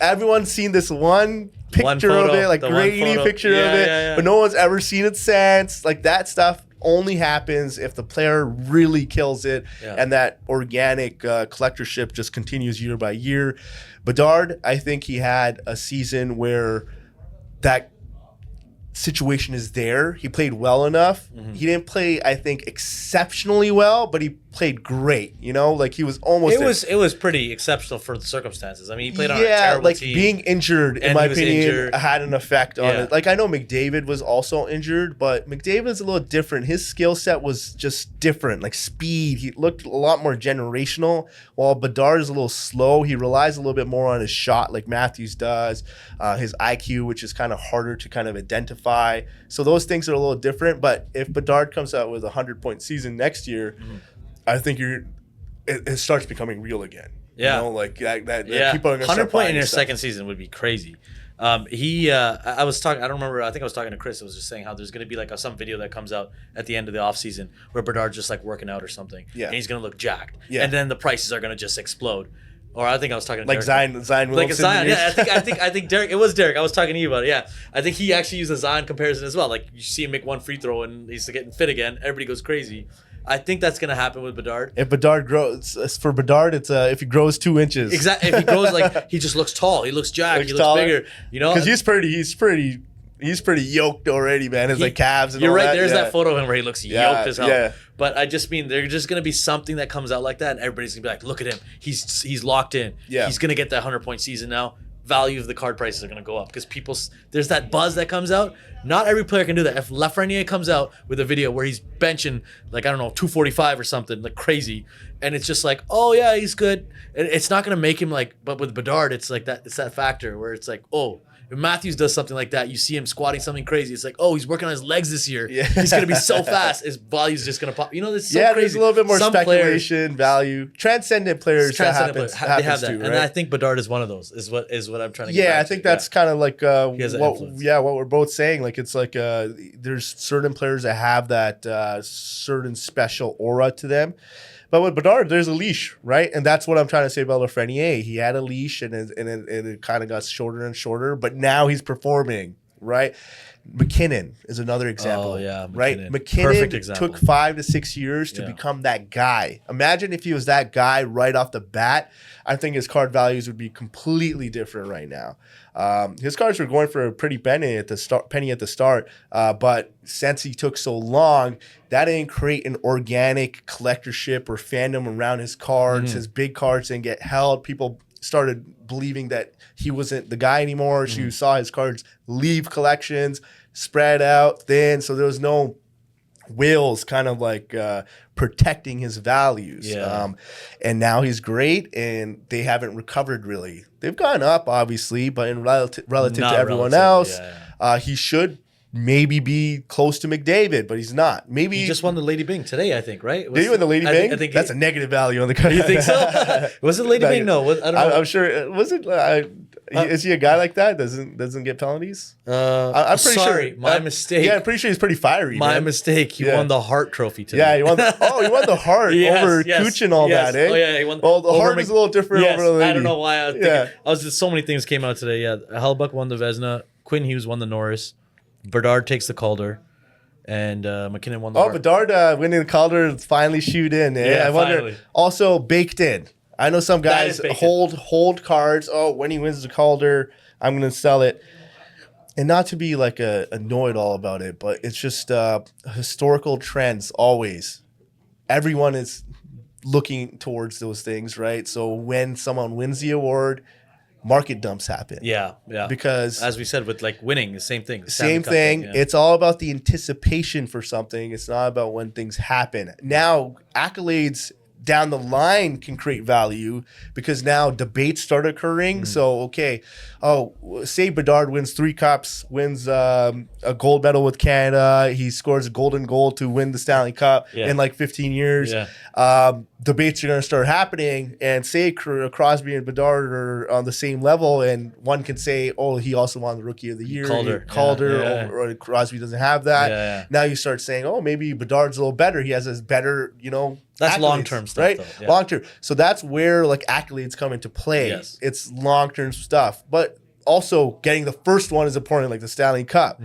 Everyone's seen this one picture of it, like grainy picture of it, but no one's ever seen it since. Like, that stuff only happens if the player really kills it, and that organic collectorship just continues year by year. Bedard, I think he had a season where that situation is there. He played well enough. He didn't play, I think, exceptionally well, but he played great. You know, like, he was almost. It was pretty exceptional for the circumstances. I mean, he played on a terrible team. Being injured, in my opinion, had an effect on it. Like, I know McDavid was also injured, but McDavid's a little different. His skill set was just different, like speed. He looked a lot more generational, while Bedard is a little slow. He relies a little bit more on his shot, like Matthews does. His IQ, which is kind of harder to kind of identify. So those things are a little different. But if Bedard comes out with a 100-point season next year, I think it starts becoming real again. Yeah, you know, like that people are going to 100 point in your second season would be crazy. I was talking. I don't remember. I think I was talking to Chris. I was just saying how there's going to be like some video that comes out at the end of the offseason where Bedard's just like working out or something. Yeah, and he's going to look jacked. Yeah, and then the prices are going to just explode. Or I think I was talking to like Derek. Zion Williamson. Like Zion, yeah. I think Derek. It was Derek. I was talking to you about it. Yeah, I think he actually used a Zion comparison as well. Like, you see him make one free throw and he's getting fit again. Everybody goes crazy. I think that's going to happen with Bedard. If Bedard grows, for Bedard, it's if he grows 2 inches. Exactly. If he grows, like, he just looks tall. He looks jacked. He looks bigger. You know, because he's pretty yoked already, man. His like calves and you're all right. That. There's that photo of him where he looks yoked as hell. Yeah. But I just mean there's just going to be something that comes out like that, and everybody's going to be like, look at him. He's locked in. Yeah. He's going to get that 100-point season now. Value of the card prices are going to go up because there's that buzz that comes out. Not every player can do that. If Lafreniere comes out with a video where he's benching, like, I don't know, 245 or something, like crazy, and it's just like, oh yeah, he's good. It's not going to make him like, but with Bedard, it's like that. It's that factor where it's like, oh, if Matthews does something like that, you see him squatting something crazy. It's like, oh, he's working on his legs this year. Yeah. He's going to be so fast. His value's just going to pop. You know, this is so crazy. There's a little bit more speculation, value. Transcendent players, they have that. Too, right? And I think Bedard is one of those, is what I'm trying to get I think that's kind of like what we're both saying. Like, it's like there's certain players that have that certain special aura to them. But with Bedard, there's a leash, right? And that's what I'm trying to say about Lafreniere. He had a leash, and it kind of got shorter and shorter, but now he's performing, right? McKinnon is another example. Oh, yeah. McKinnon. Right? McKinnon took 5 to 6 years to become that guy. Imagine if he was that guy right off the bat. I think his card values would be completely different right now. His cards were going for a pretty penny at the start, but since he took so long, that didn't create an organic collectorship or fandom around his cards. His big cards didn't get held. People started believing that he wasn't the guy anymore. So you saw his cards leave collections, spread out thin. So there was no whales kind of like protecting his values. Yeah. And now he's great, and they haven't recovered really. They've gone up, obviously, but in relative to everyone else, he should maybe be close to McDavid, but he's not. Maybe he just won the Lady Bing today, I think, right? Did he win the Lady Bing? I think that's a negative value on the card. You think so? Was it Lady Bing? No, I don't know. I'm sure. Was it? Is he a guy like that? Doesn't get penalties? I'm pretty sure. My mistake. Yeah, I'm pretty sure he's pretty fiery. My mistake. He won the Hart Trophy today. Yeah, he won. He won the Hart over Kuch and all that. Eh? Oh yeah, he won. Well, the Hart is a little different over the Lady. I don't know why. I was just so many things came out today. Yeah, Hellbuck won the Vezina. Quinn Hughes won the Norris. Bedard takes the Calder, and McKinnon won the Hart. Bedard winning the Calder finally shoot in. Eh? Yeah, I wonder. Also baked in. I know some guys hold cards. Oh, when he wins the Calder, I'm going to sell it. And not to be like a know-it-all about it, but it's just historical trends always. Everyone is looking towards those things, right? So when someone wins the award, market dumps happen. Yeah. Because as we said with like winning, the same thing. Same thing. Yeah. It's all about the anticipation for something. It's not about when things happen. Now, accolades down the line can create value because now debates start occurring. So, okay, say Bedard wins 3 cups, wins a gold medal with Canada. He scores a golden goal to win the Stanley Cup in like 15 years. Debates are going to start happening. And say Crosby and Bedard are on the same level, and one can say, oh, he also won the Rookie of the Year. Calder, or Crosby doesn't have that. Now you start saying, oh, maybe Bedard's a little better. He has this better, that's long-term stuff, right? Though. Yeah. Long-term. So that's where like accolades come into play. Yes. It's long-term stuff. But also getting the first one is important, like the Stanley Cup.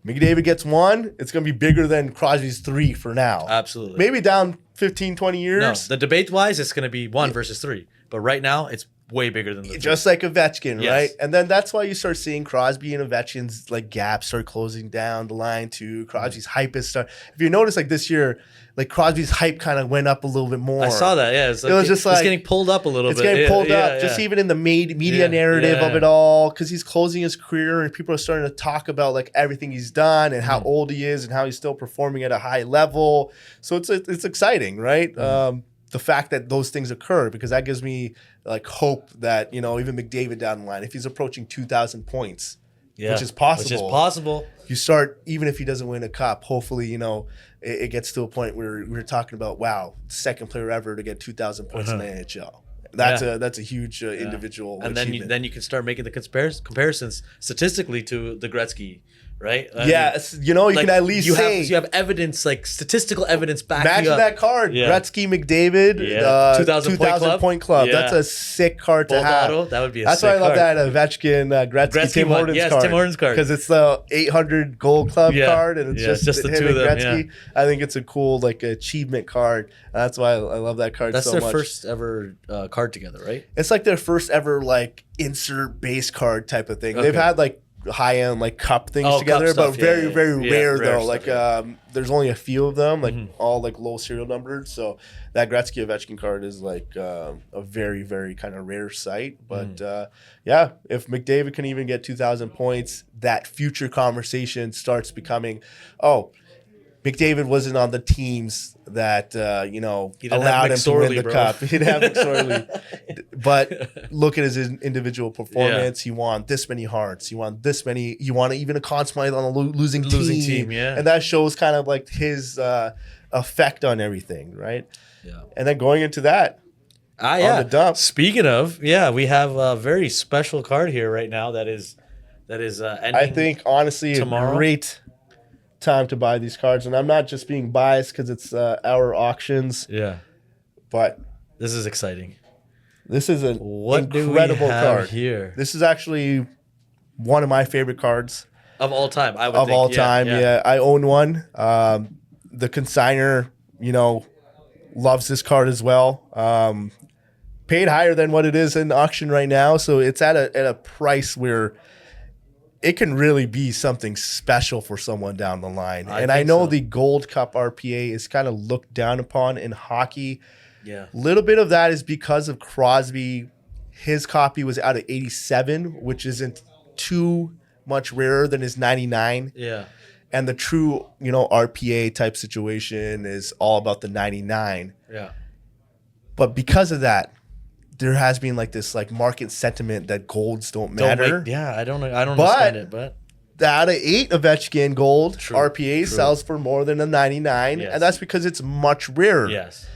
McDavid gets 1, it's going to be bigger than Crosby's 3 for now. Absolutely. Maybe down 15, 20 years. No, the debate-wise, it's going to be 1 versus 3. But right now, it's way bigger than the 3. Just like Ovechkin, right? And then that's why you start seeing Crosby and Ovechkin's like gaps start closing down the line too. Crosby's hype is start. If you notice, like this year, like Crosby's hype kind of went up a little bit more. I saw that. Yeah, it was just like it's getting pulled up a little bit. It's getting pulled up, just even in the media narrative of it all, because he's closing his career and people are starting to talk about like everything he's done and how old he is and how he's still performing at a high level. So it's exciting, right? The fact that those things occur, because that gives me like hope that even McDavid down the line, if he's approaching 2,000 points, which is possible. You start, even if he doesn't win a cup, hopefully, it gets to a point where we're talking about, wow, second player ever to get 2,000 points in the NHL. That's a huge individual achievement. And then you can start making the comparisons statistically to the Gretzky, right? You can at least say you have evidence, like statistical evidence backing matching up that card. Gretzky, McDavid, 2,000 point club. That's a sick card to have. Auto, that would be. That's why I love that Ovechkin, Gretzky, Tim Hortons card. Tim Hortons card, because it's the 800 gold club card, and it's just the him two and of them. Gretzky. I think it's a cool like achievement card. That's why I love that card so much. That's their first ever card together, right? It's like their first ever like insert base card type of thing. They've had like high end like cup things together, cup but stuff, very rare though. Stuff, like there's only a few of them, like all like low serial numbers. So that Gretzky Ovechkin card is like a very kind of rare sight. But if McDavid can even get 2,000 points, that future conversation starts becoming, McDavid wasn't on the teams that allowed him to win the cup. He didn't have McSorley, but look at his individual performance. He won this many hearts. He won this many. You want even a Conn Smythe on a losing team, and that shows kind of like his effect on everything, right? Yeah. And then going into that, on the dump. Speaking of, we have a very special card here right now that is ending. I think honestly tomorrow. A great time to buy these cards, and I'm not just being biased because it's our auctions, but this is exciting. This is an incredible card here. This is actually one of my favorite cards of all time. I would think. I own one. The consigner loves this card as well. Paid higher than what it is in auction right now, so it's at a price where it can really be something special for someone down the line. I know the Gold Cup RPA is kind of looked down upon in hockey. Yeah. A little bit of that is because of Crosby. His copy was out of 87, which isn't too much rarer than his 99. Yeah. And the true, RPA type situation is all about the 99. Yeah. But because of that, there has been like this like market sentiment that golds don't matter. I don't understand it, but the out of 8 Ovechkin gold RPA sells for more than a 99, and that's because it's much rarer. Yes.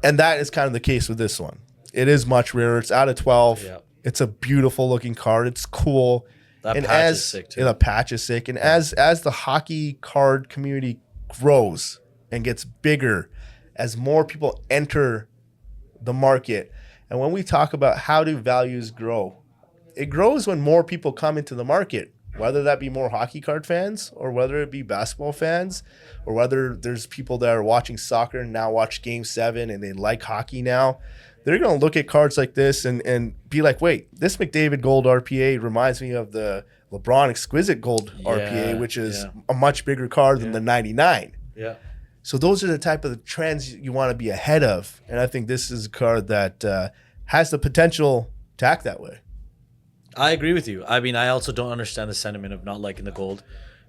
And that is kind of the case with this one. It is much rarer. It's out of 12. Yep. It's a beautiful looking card. It's cool. That patch is sick too. The patch is sick. And as the hockey card community grows and gets bigger, as more people enter the market, and when we talk about how do values grow, it grows when more people come into the market, whether that be more hockey card fans or whether it be basketball fans or whether there's people that are watching soccer and now watch Game 7 and they like hockey now. They're going to look at cards like this and be like, wait, this McDavid Gold RPA reminds me of the LeBron Exquisite Gold RPA, which is a much bigger card than the 99. Yeah. So those are the type of trends you want to be ahead of. And I think this is a card that has the potential to act that way. I agree with you. I mean, I also don't understand the sentiment of not liking the gold,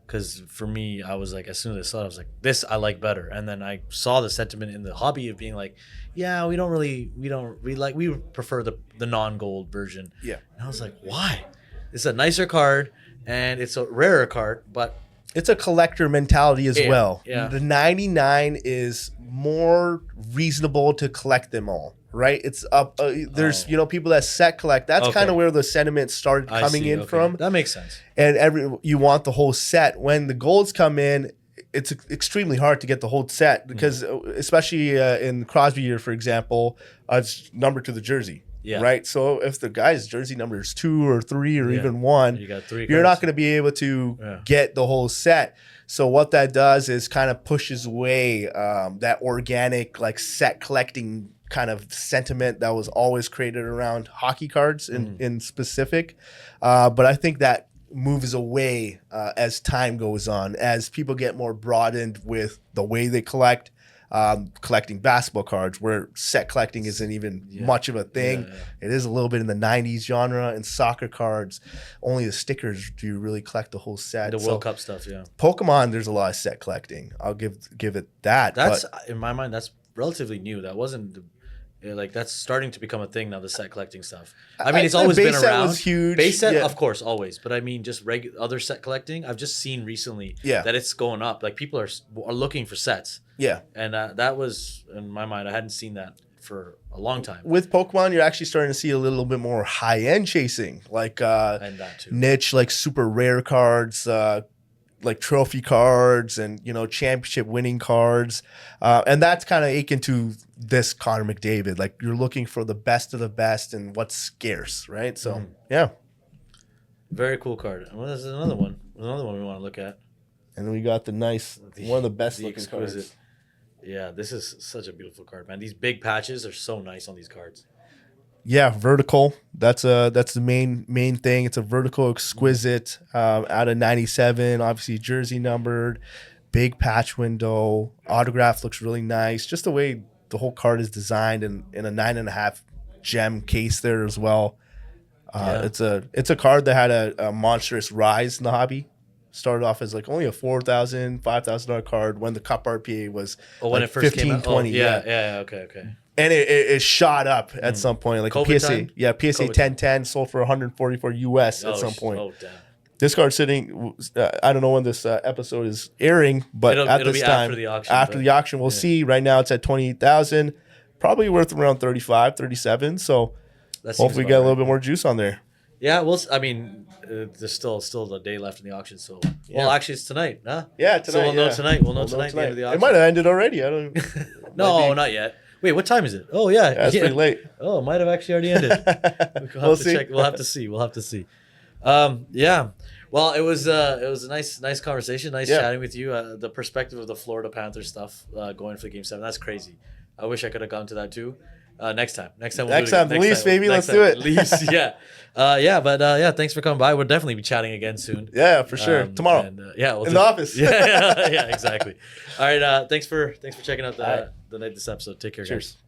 because for me, I was like, as soon as I saw it, I was like, this I like better. And then I saw the sentiment in the hobby of being like, yeah, we prefer the non-gold version. Yeah. And I was like, why? It's a nicer card and it's a rarer card, but It's a collector mentality as well. Yeah. The 99 is more reasonable to collect them all, right? It's up. There's people that set collect. That's Okay. kind of where the sentiment started I coming see, in okay. from. That makes sense. And you want the whole set. When the golds come in, it's extremely hard to get the whole set because, especially in Crosby year, for example, it's numbered to the jersey. Yeah. Right. So if the guy's jersey number is 2 or 3 or Yeah. even 1, You got 3 you're not cards. going to be able to Yeah. get the whole set. So what that does is kind of pushes away that organic, like, set collecting kind of sentiment that was always created around hockey cards in specific. But I think that moves away as time goes on, as people get more broadened with the way they collect. Collecting basketball cards, where set collecting isn't even much of a thing. Yeah. It is a little bit in the 90s genre. And soccer cards, only the stickers do you really collect the whole set. The So World Cup stuff, yeah. Pokemon, there's a lot of set collecting. I'll give it that. That's but in my mind. That's relatively new. That wasn't like that's starting to become a thing now. The set collecting stuff. I mean, it's always base been set around. was huge. Base set, Yeah. of course, always. But I mean, just other set collecting. I've just seen recently Yeah. that it's going up. Like people are looking for sets, Yeah. and that was in my mind. I hadn't seen that for a long time, With Pokemon, you're actually starting to see a little bit more high-end chasing, like and that too. niche, like super rare cards, like trophy cards and championship winning cards, and that's kind of akin to this Connor McDavid. Like, you're looking for the best of the best and what's scarce, right? So yeah. Very cool card. And there's another one. There's another one we want to look at. And then we got the nice, one of the best looking exquisite. cards. Yeah, this is such a beautiful card, man. These big patches are so nice on these cards. Yeah, vertical. That's the main thing. It's a vertical exquisite out of 97. Obviously jersey numbered, big patch window. Autograph looks really nice. Just the way the whole card is designed in a 9.5 gem case there as well. It's a card that had a monstrous rise in the hobby. Started off as like only a $4,000, $5,000 card when the Cup RPA was when like it first 15, came out. 20. Okay. And it shot up at some point. Like COVID a PSA, time? PSA COVID 1010 sold for 144 US at some point. Oh, damn. This card's sitting. I don't know when this episode is airing, but at it'll this be time, after the auction, but- we'll see. Right now, it's at 28,000, probably worth around 35, 37. So That seems hopefully, we about get a little right. bit more juice on there. Yeah, I mean, there's still a day left in the auction, so well, actually, it's tonight, huh? Yeah, tonight. So we'll know yeah. tonight. We'll know tonight at the end of the It auction. might have ended already. I don't. No, not yet. Wait, what time is it? Oh yeah, That's pretty late. Oh, it might have actually already ended. We'll see. Check. We'll have to see. Yeah. Well, it was a nice conversation. Nice chatting with you. The perspective of the Florida Panthers stuff going for Game 7. That's crazy. I wish I could have gone to that too. Next time. We'll do it again. the Leafs, baby. Next Let's do it. Leafs, yeah. But thanks for coming by. We'll definitely be chatting again soon. Yeah, for sure. Tomorrow. And, we'll In the office. Yeah, exactly. All right. Thanks for checking out this episode. Take care, Cheers. guys.